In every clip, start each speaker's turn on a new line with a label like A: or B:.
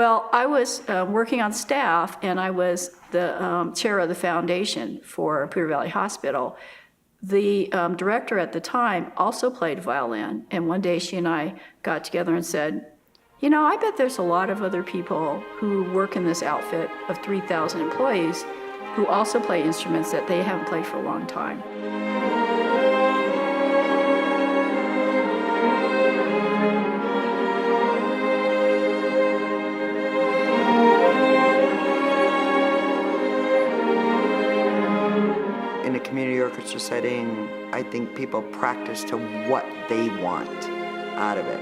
A: Well, I was working on staff, and I was the chair of the foundation for Poudre Valley Hospital. The director at the time also played violin, and one day she and I got together and said, you know, I bet there's a lot of other people who work in this outfit of 3,000 employees who also play instruments that they haven't played for a long time.
B: In a community orchestra setting, I think people practice to what they want out of it.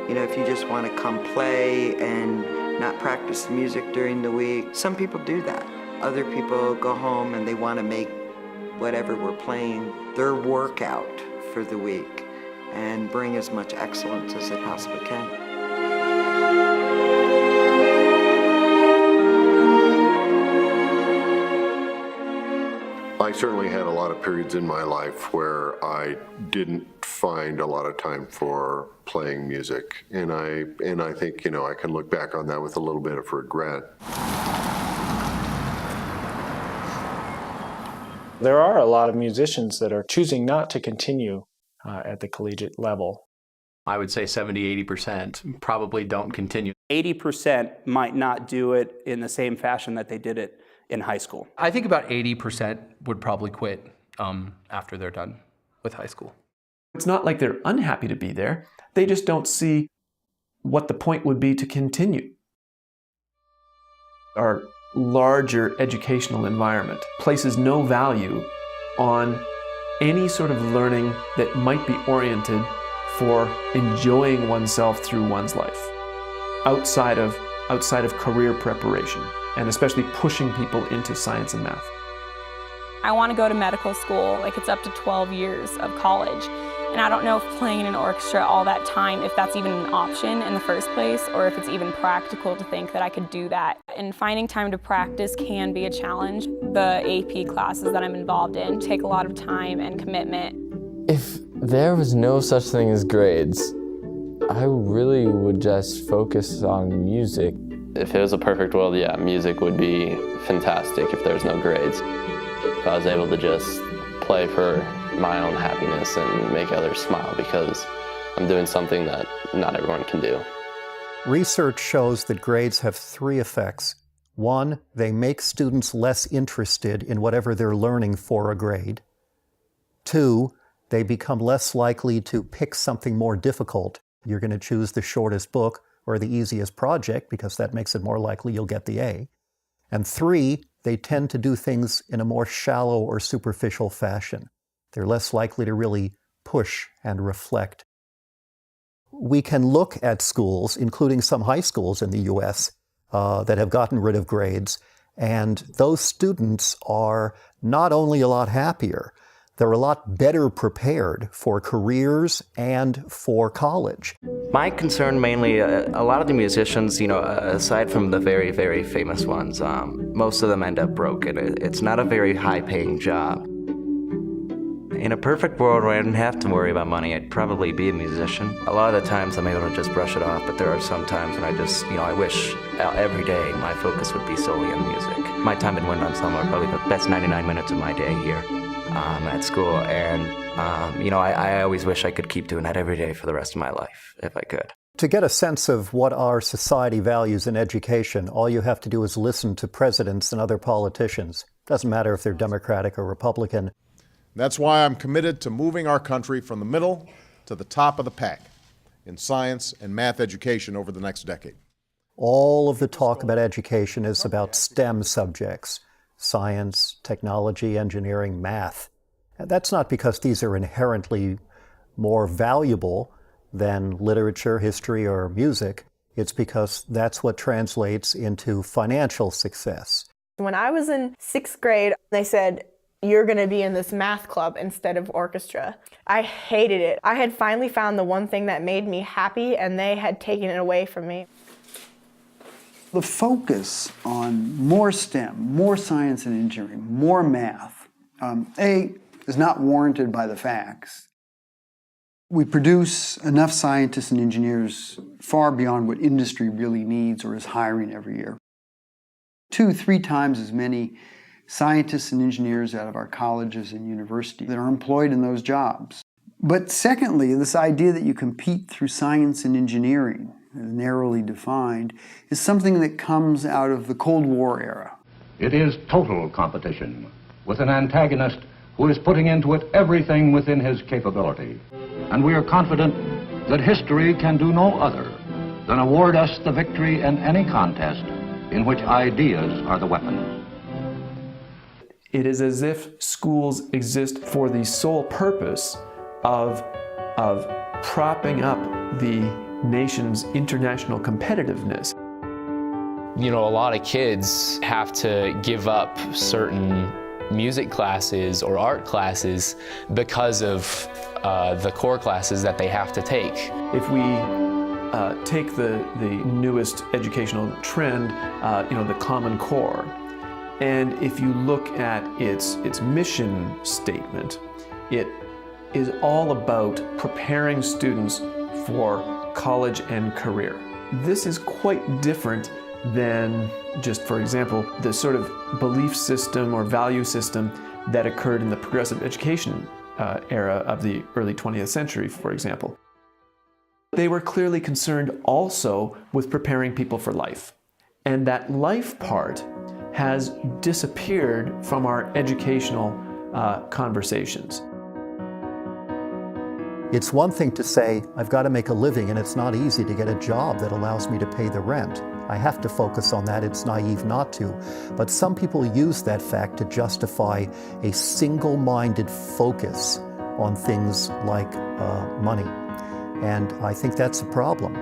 B: You know, if you just want to come play and not practice the music during the week, some people do that. Other people go home and they want to make whatever we're playing their workout for the week and bring as much excellence as they possibly can.
C: I certainly had a lot of periods in my life where I didn't find a lot of time for playing music, and I think, you know, I can look back on that with a little bit of regret.
D: There are a lot of musicians that are choosing not to continue at the collegiate level.
E: I would say 70–80% probably don't continue.
F: 80% might not do it in the same fashion that they did it in high school.
G: I think about 80% would probably quit after they're done with high school.
H: It's not like they're unhappy to be there. They just don't see what the point would be to continue. Our larger educational environment places no value on any sort of learning that might be oriented for enjoying oneself through one's life, outside of career preparation, and especially pushing people into science and math.
I: I want to go to medical school, like it's up to 12 years of college. And I don't know if playing in an orchestra all that time, if that's even an option in the first place, or if it's even practical to think that I could do that. And finding time to practice can be a challenge. The AP classes that I'm involved in take a lot of time and commitment.
J: If there was no such thing as grades, I really would just focus on music.
K: If it was a perfect world, yeah, music would be fantastic if there's no grades. If I was able to just play for my own happiness and make others smile because I'm doing something that not everyone can do.
L: Research shows that grades have three effects. One, they make students less interested in whatever they're learning for a grade. Two, they become less likely to pick something more difficult. You're going to choose the shortest book or the easiest project because that makes it more likely you'll get the A. And three, they tend to do things in a more shallow or superficial fashion. They're less likely to really push and reflect. We can look at schools, including some high schools in the US, that have gotten rid of grades, and those students are not only a lot happier, they're a lot better prepared for careers and for college.
M: My concern mainly, a lot of the musicians, you know, aside from the very, very famous ones, most of them end up broke, and it's not a very high-paying job. In a perfect world where I didn't have to worry about money, I'd probably be a musician. A lot of the times I'm able to just brush it off, but there are some times when I just, you know, I wish every day my focus would be solely on music. My time in wind ensemble are probably the best 99 minutes of my day here at school, and you know, I always wish I could keep doing that every day for the rest of my life, if I could.
L: To get a sense of what our society values in education, all you have to do is listen to presidents and other politicians. Doesn't matter if they're Democratic or Republican.
N: That's why I'm committed to moving our country from the middle to the top of the pack in science and math education over the next decade.
L: All of the talk about education is about STEM subjects: science, technology, engineering, math. And that's not because these are inherently more valuable than literature, history, or music. It's because that's what translates into financial success.
O: When I was in 6th grade, they said, "You're going to be in this math club instead of orchestra." I hated it. I had finally found the one thing that made me happy, and they had taken it away from me.
P: The focus on more STEM, more science and engineering, more math, is not warranted by the facts. We produce enough scientists and engineers far beyond what industry really needs or is hiring every year. 2-3 times as many scientists and engineers out of our colleges and universities that are employed in those jobs. But secondly, this idea that you compete through science and engineering, narrowly defined, is something that comes out of the Cold War era.
Q: It is total competition with an antagonist who is putting into it everything within his capability. And we are confident that history can do no other than award us the victory in any contest in which ideas are the weapon.
H: It is as if schools exist for the sole purpose of propping up the nation's international competitiveness.
J: You know, a lot of kids have to give up certain music classes or art classes because of the core classes that they have to take.
H: If we take the newest educational trend, the Common Core, and if you look at its mission statement, it is all about preparing students for college and career. This is quite different than just, for example, the sort of belief system or value system that occurred in the progressive education era of the early 20th century, for example. They were clearly concerned also with preparing people for life. And that life part has disappeared from our educational conversations.
L: It's one thing to say, I've got to make a living and it's not easy to get a job that allows me to pay the rent. I have to focus on that, it's naive not to. But some people use that fact to justify a single-minded focus on things like money. And I think that's a problem,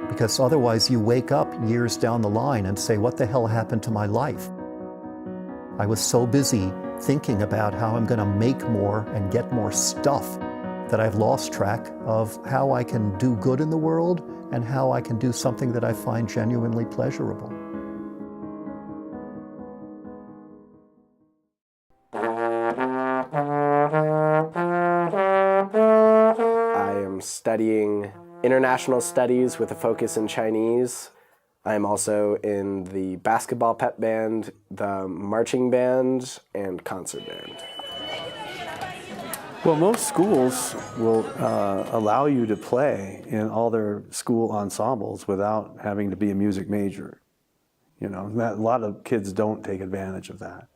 L: because otherwise you wake up years down the line and say, what the hell happened to my life? I was so busy thinking about how I'm going to make more and get more stuff that I've lost track of how I can do good in the world and how I can do something that I find genuinely pleasurable.
R: I am studying international studies with a focus in Chinese. I'm also in the basketball pep band, the marching band, and concert band.
S: Well, most schools will allow you to play in all their school ensembles without having to be a music major. You know, a lot of kids don't take advantage of that.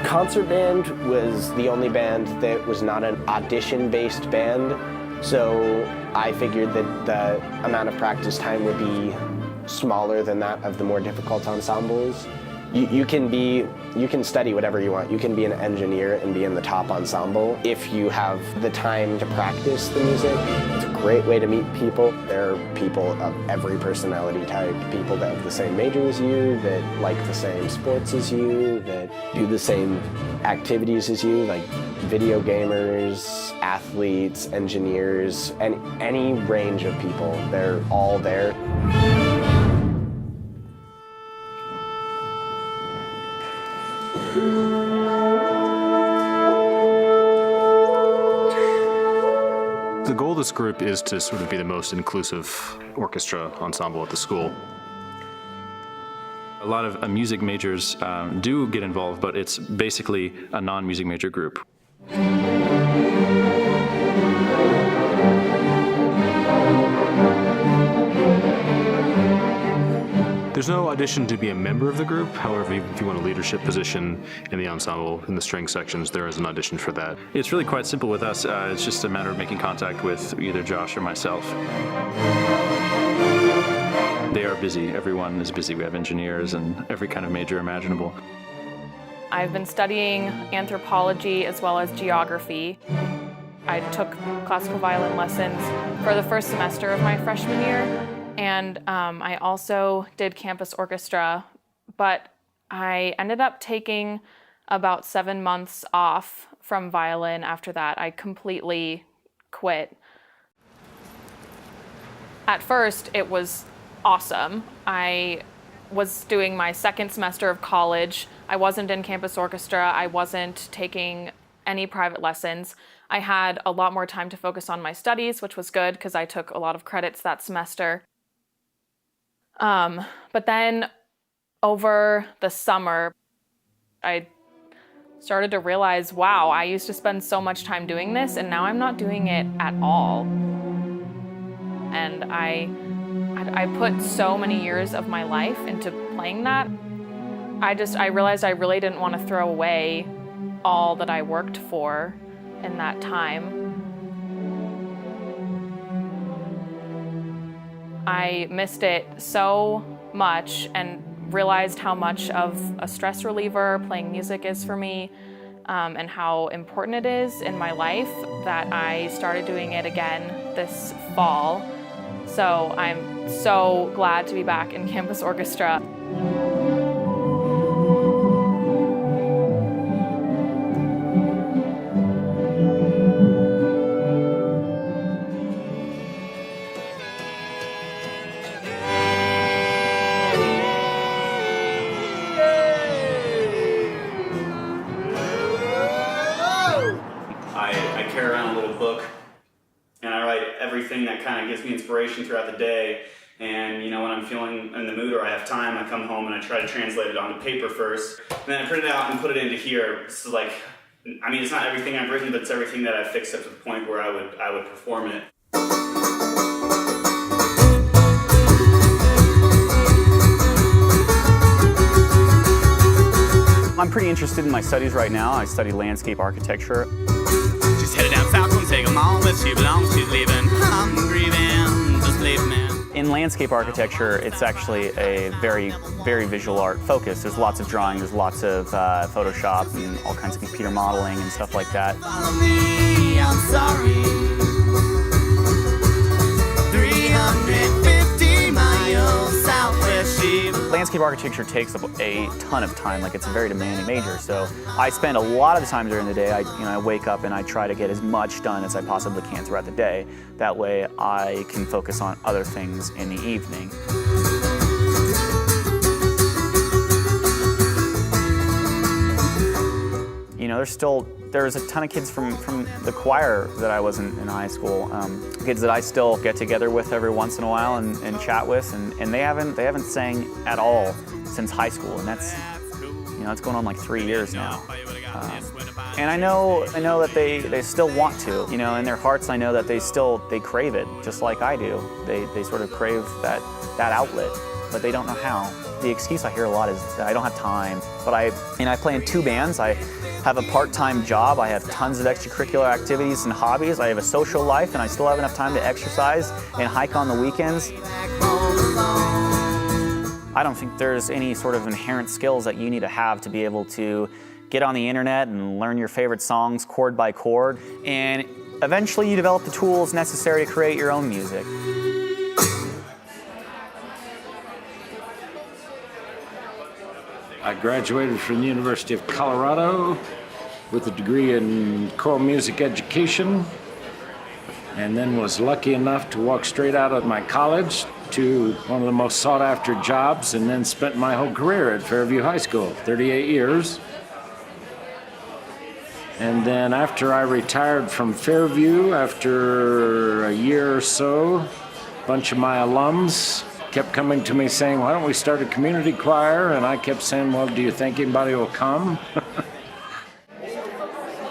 R: Concert band was the only band that was not an audition-based band, so I figured that the amount of practice time would be smaller than that of the more difficult ensembles. You can study whatever you want. You can be an engineer and be in the top ensemble if you have the time to practice the music. It's a great way to meet people. There are people of every personality type, people that have the same major as you, that like the same sports as you, that do the same activities as you, like video gamers, athletes, engineers, and any range of people. They're all there.
T: The goal of this group is to sort of be the most inclusive orchestra ensemble at the school. A lot of music majors do get involved, but it's basically a non-music major group. There's no audition to be a member of the group. However, if you want a leadership position in the ensemble, in the string sections, there is an audition for that. It's really quite simple with us. It's just a matter of making contact with either Josh or myself. They are busy. Everyone is busy. We have engineers and every kind of major imaginable.
I: I've been studying anthropology as well as geography. I took classical violin lessons for the first semester of my freshman year. And I also did campus orchestra, but I ended up taking about 7 months off from violin after that. I completely quit. At first, it was awesome. I
U: was doing my second semester of college. I wasn't in campus orchestra. I wasn't taking any private lessons. I had a lot more time to focus on my studies, which was good because I took a lot of credits that semester. But then over the summer, I started to realize, wow, I used to spend so much time doing this and now I'm not doing it at all. And I put so many years of my life into playing that. I realized I really didn't want to throw away all that I worked for in that time. I missed it so much and realized how much of a stress reliever playing music is for me, and how important it is in my life, that I started doing it again this fall. So I'm so glad to be back in campus orchestra.
V: I carry around a little book and I write everything that kind of gives me inspiration throughout the day. And you know, when I'm feeling in the mood or I have time, I come home and I try to translate it onto paper first. And then I print it out and put it into here. This is like, I mean, it's not everything I've written, but it's everything that I've fixed up to the point where I would perform it.
F: I'm pretty interested in my studies right now. I study landscape architecture.
W: She's headed down south, gonna take them all where she belongs. She's leaving, I'm grieving, just leave me.
F: In landscape architecture, it's actually a very, very visual art focus. There's lots of drawing, there's lots of Photoshop and all kinds of computer modeling and stuff like that.
W: Follow me, I'm sorry. 350 miles south where she belongs.
F: Landscape architecture takes up a ton of time, like it's a very demanding major. So I spend a lot of the time during the day, I wake up and I try to get as much done as I possibly can throughout the day. That way I can focus on other things in the evening. You know, there's a ton of kids from the choir that I was in high school, kids that I still get together with every once in a while and chat with, and they haven't sang at all since high school, and that's going on like 3 years now. And I know that they still want to, you know, in their hearts I know that they crave it, just like I do. They sort of crave that outlet, but they don't know how. The excuse I hear a lot is that I don't have time, but I play in 2 bands. I have a part-time job, I have tons of extracurricular activities and hobbies, I have a social life, and I still have enough time to exercise and hike on the weekends. I don't think there's any sort of inherent skills that you need to have to be able to get on the internet and learn your favorite songs chord by chord, and eventually you develop the tools necessary to create your own music.
X: I graduated from the University of Colorado with a degree in choral music education, and then was lucky enough to walk straight out of my college to one of the most sought-after jobs, and then spent my whole career at Fairview High School, 38 years. And then after I retired from Fairview, after a year or so, a bunch of my alums kept coming to me saying, why don't we start a community choir? And I kept saying, well, do you think anybody will come?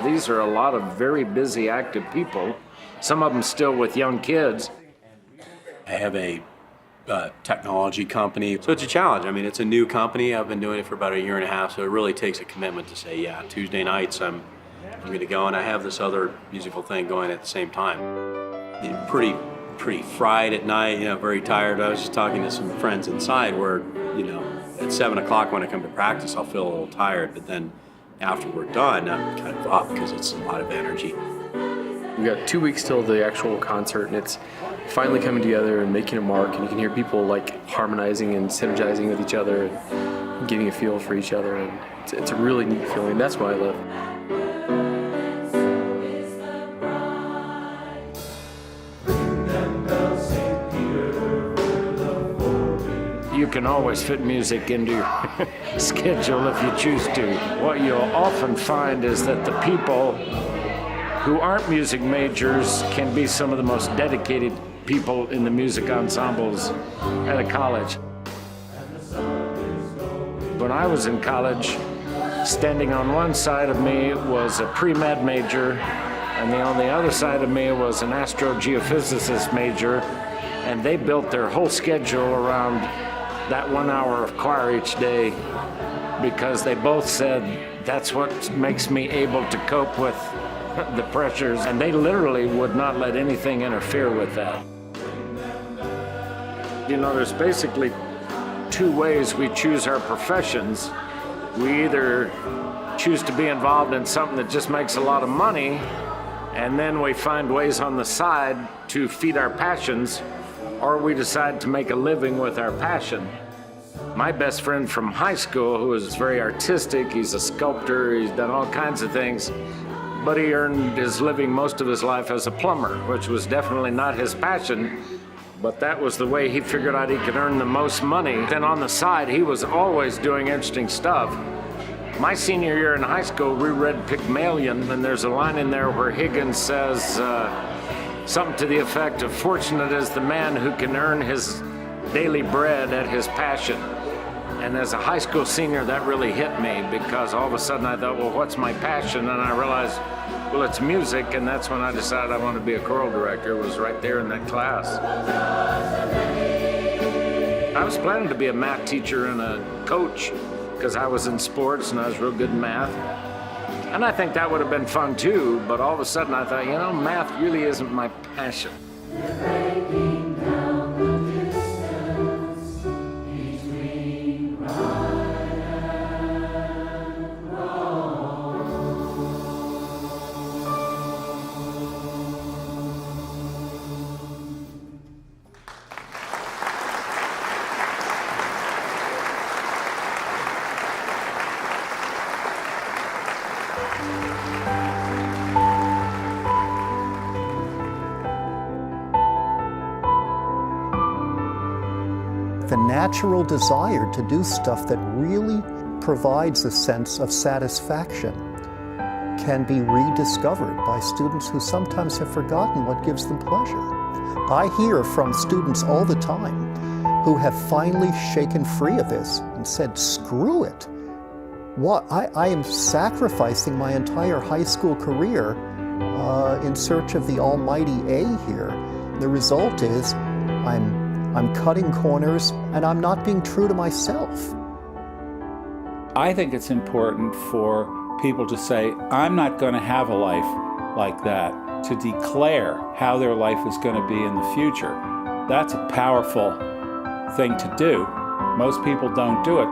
X: These are a lot of very busy, active people, some of them still with young kids.
Y: I have a technology company, so it's a challenge. I mean, it's a new company. I've been doing it for about 1.5 years, so it really takes a commitment to say, yeah, Tuesday nights I'm going to go, and I have this other musical thing going at the same time. Pretty fried at night, you know, very tired. I was just talking to some friends inside where, you know, at 7 o'clock when I come to practice, I'll feel a little tired, but then after we're done, I'm kind of up because it's a lot of energy.
Z: We got 2 weeks till the actual concert, and it's finally coming together and making a mark, and you can hear people like harmonizing and synergizing with each other and getting a feel for each other, and it's a really neat feeling. That's what I love.
X: You you can always fit music into your schedule if you choose to. What you'll often find is that the people who aren't music majors can be some of the most dedicated people in the music ensembles at a college. When I was in college, standing on one side of me was a pre-med major, and on the other side of me was an astrogeophysicist major, and they built their whole schedule around that 1 hour of choir each day because they both said that's what makes me able to cope with the pressures, and they literally would not let anything interfere with that. You know, there's basically two ways we choose our professions. We either choose to be involved in something that just makes a lot of money, and then we find ways on the side to feed our passions, or we decide to make a living with our passion. My best friend from high school, who is very artistic, he's a sculptor, he's done all kinds of things, but he earned his living most of his life as a plumber, which was definitely not his passion, but that was the way he figured out he could earn the most money. Then on the side, he was always doing interesting stuff. My senior year in high school, we read Pygmalion, and there's a line in there where Higgins says something to the effect of, "Fortunate is the man who can earn his daily bread at his passion." And as a high school senior, that really hit me, because all of a sudden I thought, well, what's my passion? And I realized, well, it's music, and that's when I decided I wanted to be a choral director. It was right there in that class. I was planning to be a math teacher and a coach because I was in sports and I was real good in math. And I think that would have been fun too, but all of a sudden I thought, you know, math really isn't my passion.
L: The natural desire to do stuff that really provides a sense of satisfaction can be rediscovered by students who sometimes have forgotten what gives them pleasure. I hear from students all the time who have finally shaken free of this and said, screw it. What? I am sacrificing my entire high school career in search of the almighty A here. The result is I'm cutting corners and I'm not being true to myself.
A: I think it's important for people to say, I'm not going to have a life like that, to declare how their life is going to be in the future. That's a powerful thing to do. Most people don't do it.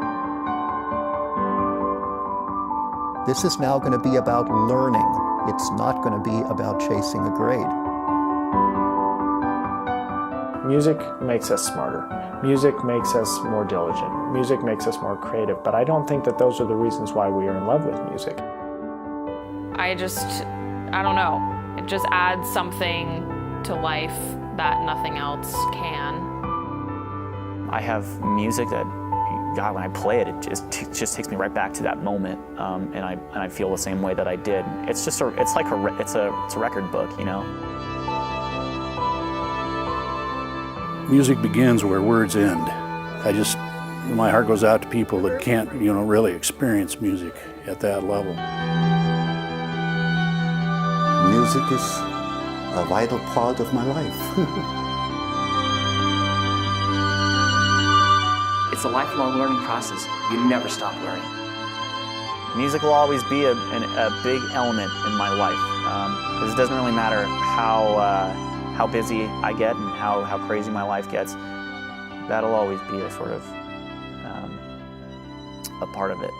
L: This is now going to be about learning. It's not going to be about chasing a grade.
B: Music makes us smarter. Music makes us more diligent. Music makes us more creative, but I don't think that those are the reasons why we are in love with music.
U: I don't know. It just adds something to life that nothing else can.
F: I have music that, God, when I play it, it just takes me right back to that moment, and I feel the same way that I did. It's just it's a record book, you know.
C: Music begins where words end. My heart goes out to people that can't, really experience music at that level.
D: Music is a vital part of my life.
E: It's a lifelong learning process. You never stop learning.
F: Music will always be a big element in my life, because it doesn't really matter how busy I get and how crazy my life gets. That'll always be a sort of a part of it.